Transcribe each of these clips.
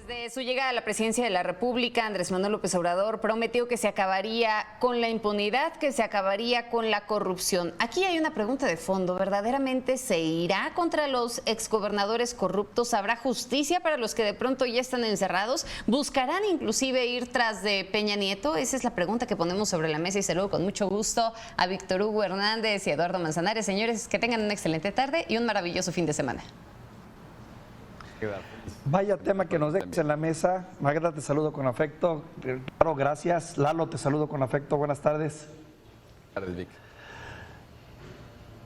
Desde su llegada a la presidencia de la República, Andrés Manuel López Obrador prometió que se acabaría con la impunidad, que se acabaría con la corrupción. Aquí hay una pregunta de fondo. ¿Verdaderamente se irá contra los exgobernadores corruptos? ¿Habrá justicia para los que de pronto ya están encerrados? ¿Buscarán inclusive ir tras de Peña Nieto? Esa es la pregunta que ponemos sobre la mesa y saludo con mucho gusto a Víctor Hugo Hernández y Eduardo Manzanares. Señores, que tengan una excelente tarde y un maravilloso fin de semana. Vaya tema que nos dejas en la mesa. Magda, te saludo con afecto. Claro, gracias. Lalo, te saludo con afecto. Buenas tardes. Buenas tardes, Vic.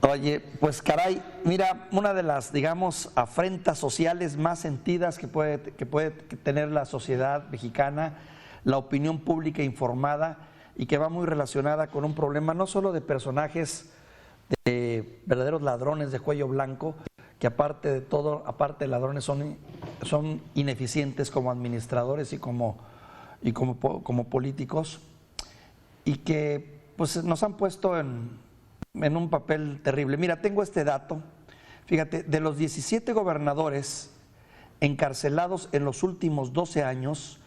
Oye, pues caray, mira, una de las, digamos, afrentas sociales más sentidas que puede tener la sociedad mexicana, la opinión pública informada, y que va muy relacionada con un problema no solo de personajes, de verdaderos ladrones de cuello blanco, que aparte de todo, aparte de ladrones, son ineficientes como administradores y como políticos, y que pues nos han puesto en un papel terrible. Mira, tengo este dato, fíjate, de los 17 gobernadores encarcelados en los últimos 12 años,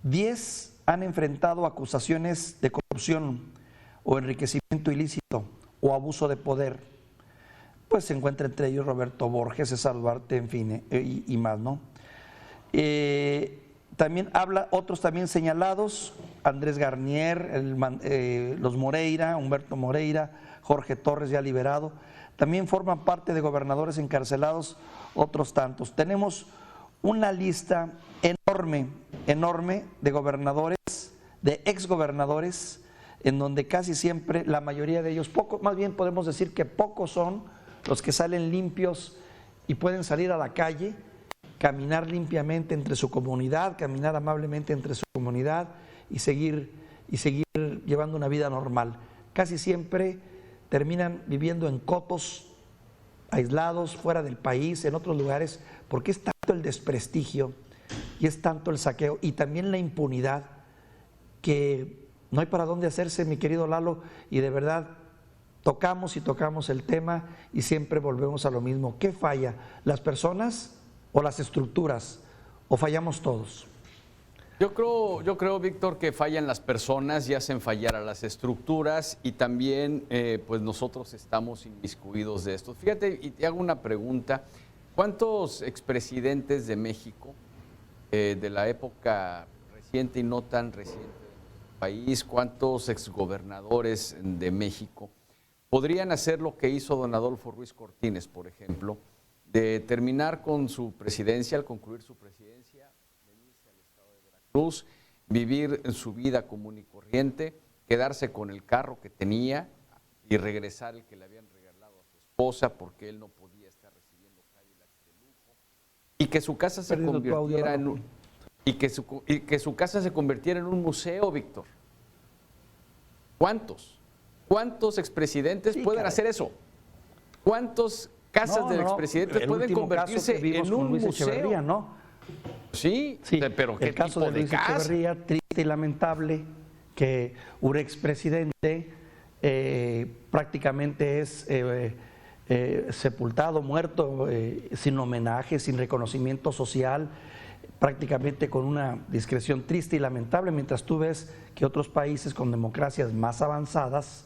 10 han enfrentado acusaciones de corrupción o enriquecimiento ilícito o abuso de poder. Pues se encuentra entre ellos Roberto Borges, César Duarte, en fin, y más, ¿no? También otros también señalados, Andrés Garnier, los Moreira, Humberto Moreira, Jorge Torres ya liberado, también forman parte de gobernadores encarcelados, otros tantos. Tenemos una lista enorme de gobernadores, de exgobernadores, en donde casi siempre, la mayoría de ellos, pocos, más bien podemos decir que pocos son los que salen limpios y pueden salir a la calle, caminar limpiamente entre su comunidad, caminar amablemente entre su comunidad y seguir llevando una vida normal. Casi siempre terminan viviendo en cotos aislados, fuera del país, en otros lugares, porque es tanto el desprestigio y es tanto el saqueo y también la impunidad que no hay para dónde hacerse, mi querido Lalo, y de verdad tocamos el tema y siempre volvemos a lo mismo. ¿Qué falla? ¿Las personas o las estructuras? ¿O fallamos todos? Yo creo, Víctor, que fallan las personas y hacen fallar a las estructuras, y también pues nosotros estamos inmiscuidos de esto. Fíjate, y te hago una pregunta. ¿Cuántos expresidentes de México, de la época reciente y no tan reciente del país, cuántos exgobernadores de México podrían hacer lo que hizo don Adolfo Ruiz Cortines, por ejemplo, de terminar con su presidencia, al concluir su presidencia, venirse al estado de Veracruz, vivir su vida común y corriente, quedarse con el carro que tenía y regresar el que le habían regalado a su esposa porque él no podía estar recibiendo Cadillacs de lujo, y que su casa se convirtiera en un, y que su casa se convirtiera en un museo, Víctor? ¿Cuántos expresidentes pueden hacer eso? ¿Cuántas casas de expresidentes pueden convertirse en un museo? Echeverría, ¿no? Sí, pero ¿qué el caso tipo de Luis casa? Echeverría, triste y lamentable, que un expresidente prácticamente es sepultado, muerto, sin homenaje, sin reconocimiento social, prácticamente con una discreción triste y lamentable, mientras tú ves que otros países con democracias más avanzadas,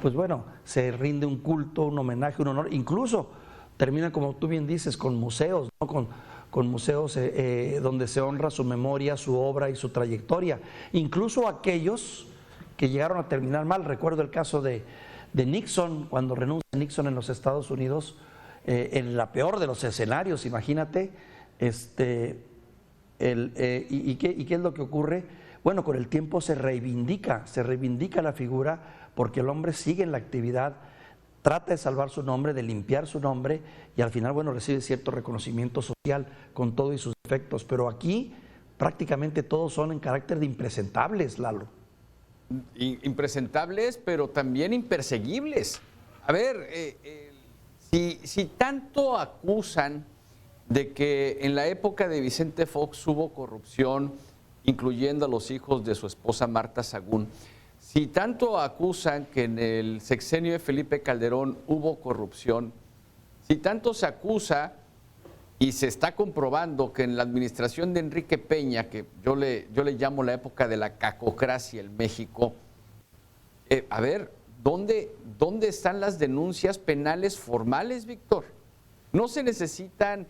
pues bueno, se rinde un culto, un homenaje, un honor, incluso termina, como tú bien dices, con museos, ¿no? con museos donde se honra su memoria, su obra y su trayectoria. Incluso aquellos que llegaron a terminar mal. Recuerdo el caso de Nixon, cuando renuncia Nixon en los Estados Unidos, en la peor de los escenarios, imagínate. ¿Y qué es lo que ocurre? Bueno, con el tiempo se reivindica la figura, porque el hombre sigue en la actividad, trata de salvar su nombre, de limpiar su nombre, y al final, bueno, recibe cierto reconocimiento social con todo y sus defectos. Pero aquí prácticamente todos son en carácter de impresentables, Lalo. Impresentables, pero también imperseguibles. A ver, si tanto acusan de que en la época de Vicente Fox hubo corrupción, incluyendo a los hijos de su esposa Marta Sagún, si tanto acusan que en el sexenio de Felipe Calderón hubo corrupción, si tanto se acusa Y se está comprobando que en la administración de Enrique Peña, que yo le llamo la época de la cacocracia en México, a ver, ¿dónde están las denuncias penales formales, Víctor? No se necesitan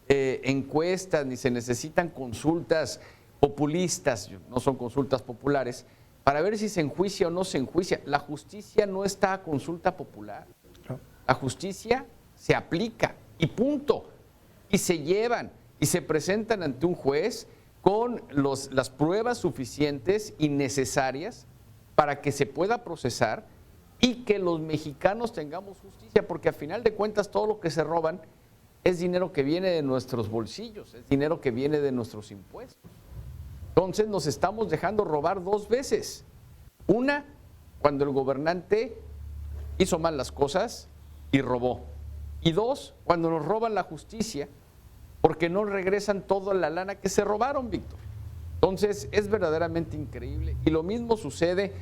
encuestas ni se necesitan consultas populistas, no son consultas populares, para ver si se enjuicia o no se enjuicia. La justicia no está a consulta popular. La justicia se aplica y punto. Y se llevan y se presentan ante un juez con las pruebas suficientes y necesarias para que se pueda procesar y que los mexicanos tengamos justicia, porque a final de cuentas todo lo que se roban es dinero que viene de nuestros bolsillos, es dinero que viene de nuestros impuestos. Entonces nos estamos dejando robar dos veces. Una, cuando el gobernante hizo mal las cosas y robó. Y dos, cuando nos roban la justicia, porque no regresan toda la lana que se robaron, Víctor. Entonces, es verdaderamente increíble. Y lo mismo sucede,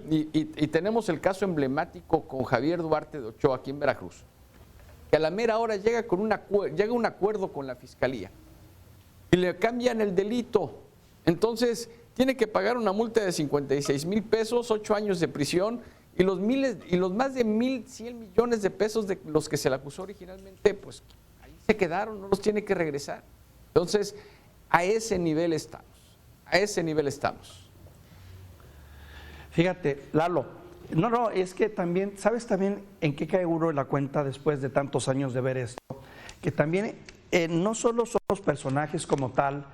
y tenemos el caso emblemático con Javier Duarte de Ochoa, aquí en Veracruz, que a la mera hora llega un acuerdo con la Fiscalía y le cambian el delito. Entonces, tiene que pagar una multa de 56,000 pesos, 8 años de prisión, y los más de 1,100 millones de pesos de los que se le acusó originalmente, pues ahí se quedaron, no los tiene que regresar. Entonces, a ese nivel estamos. Fíjate, Lalo, no, es que también, ¿sabes también en qué cae uno en la cuenta después de tantos años de ver esto? Que también no solo son los personajes como tal,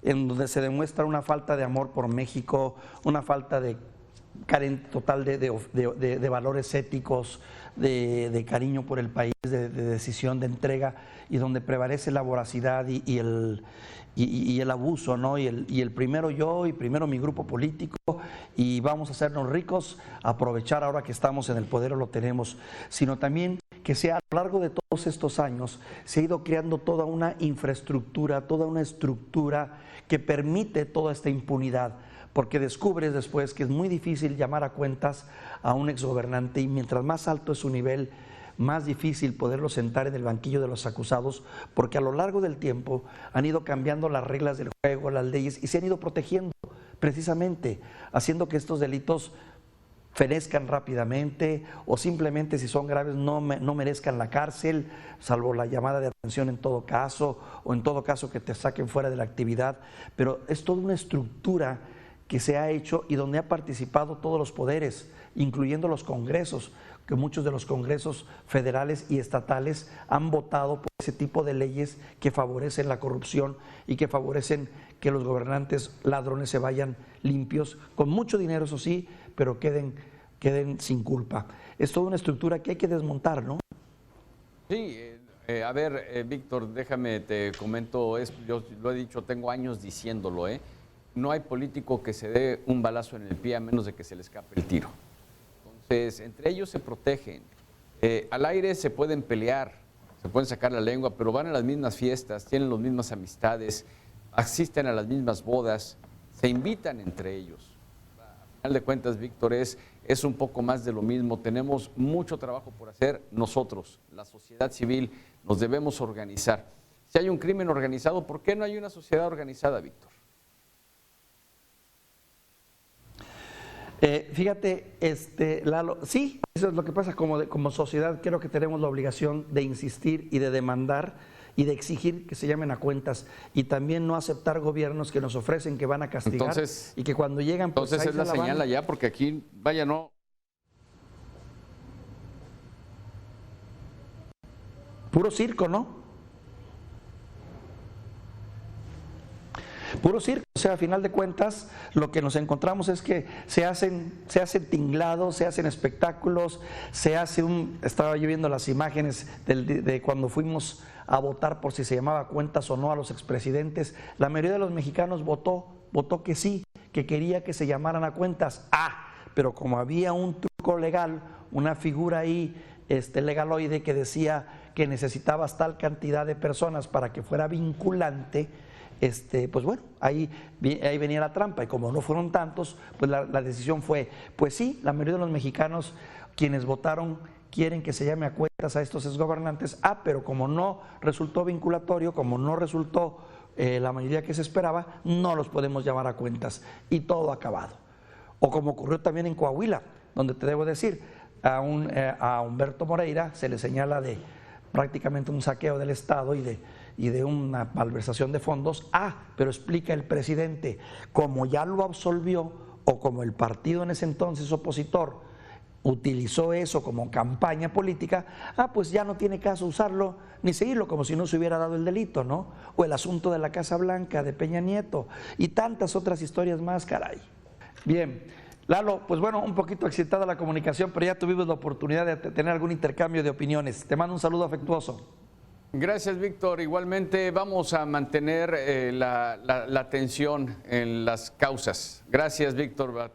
en donde se demuestra una falta de amor por México, una falta de carente total de valores éticos, de cariño por el país, de decisión, de entrega, y donde prevalece la voracidad y el abuso, ¿no? Y el primero yo y primero mi grupo político, y vamos a hacernos ricos, aprovechar ahora que estamos en el poder o lo tenemos, sino también que sea a lo largo de todos estos años se ha ido creando toda una infraestructura, toda una estructura que permite toda esta impunidad, porque descubres después que es muy difícil llamar a cuentas a un exgobernante, y mientras más alto es su nivel, más difícil poderlo sentar en el banquillo de los acusados, porque a lo largo del tiempo han ido cambiando las reglas del juego, las leyes, y se han ido protegiendo precisamente, haciendo que estos delitos fenezcan rápidamente, o simplemente, si son graves, no merezcan la cárcel, salvo la llamada de atención en todo caso, o en todo caso que te saquen fuera de la actividad. Pero es toda una estructura que se ha hecho y donde ha participado todos los poderes, incluyendo los congresos, que muchos de los congresos federales y estatales han votado por ese tipo de leyes que favorecen la corrupción y que favorecen que los gobernantes ladrones se vayan limpios, con mucho dinero, eso sí, pero queden sin culpa. Es toda una estructura que hay que desmontar, ¿no? Sí, a ver, Víctor, déjame, te comento, yo lo he dicho, tengo años diciéndolo, no hay político que se dé un balazo en el pie a menos de que se le escape el tiro. Entonces, entre ellos se protegen. Al aire se pueden pelear, se pueden sacar la lengua, pero van a las mismas fiestas, tienen las mismas amistades, asisten a las mismas bodas, se invitan entre ellos. Al final de cuentas, Víctor, es un poco más de lo mismo. Tenemos mucho trabajo por hacer nosotros, la sociedad civil, nos debemos organizar. Si hay un crimen organizado, ¿por qué no hay una sociedad organizada, Víctor? Fíjate, Lalo, sí, eso es lo que pasa. Como sociedad creo que tenemos la obligación de insistir y de demandar y de exigir que se llamen a cuentas, y también no aceptar gobiernos que nos ofrecen que van a castigar, entonces, y que cuando llegan pues entonces es la señal allá, porque aquí, vaya, no. Puro circo, ¿no? Puro circo. O sea, a final de cuentas, lo que nos encontramos es que se hacen tinglados, se hacen espectáculos, estaba yo viendo las imágenes de cuando fuimos a votar por si se llamaba cuentas o no a los expresidentes. La mayoría de los mexicanos votó que sí, que quería que se llamaran a cuentas. Pero como había un truco legal, una figura ahí legaloide que decía que necesitabas tal cantidad de personas para que fuera vinculante, pues bueno, ahí venía la trampa, y como no fueron tantos, pues la decisión fue, pues sí, la mayoría de los mexicanos quienes votaron quieren que se llame a cuentas a estos exgobernantes. Pero como no resultó vinculatorio, como no resultó la mayoría que se esperaba, no los podemos llamar a cuentas y todo acabado. O como ocurrió también en Coahuila, donde te debo decir, a Humberto Moreira se le señala de prácticamente un saqueo del Estado y de una malversación de fondos. Pero explica el presidente, como ya lo absolvió, o como el partido en ese entonces opositor utilizó eso como campaña política, pues ya no tiene caso usarlo ni seguirlo, como si no se hubiera dado el delito, ¿no? O el asunto de la Casa Blanca, de Peña Nieto, y tantas otras historias más, caray. Bien, Lalo, pues bueno, un poquito excitada la comunicación, pero ya tuvimos la oportunidad de tener algún intercambio de opiniones. Te mando un saludo afectuoso. Gracias, Víctor. Igualmente vamos a mantener la atención en las causas. Gracias, Víctor.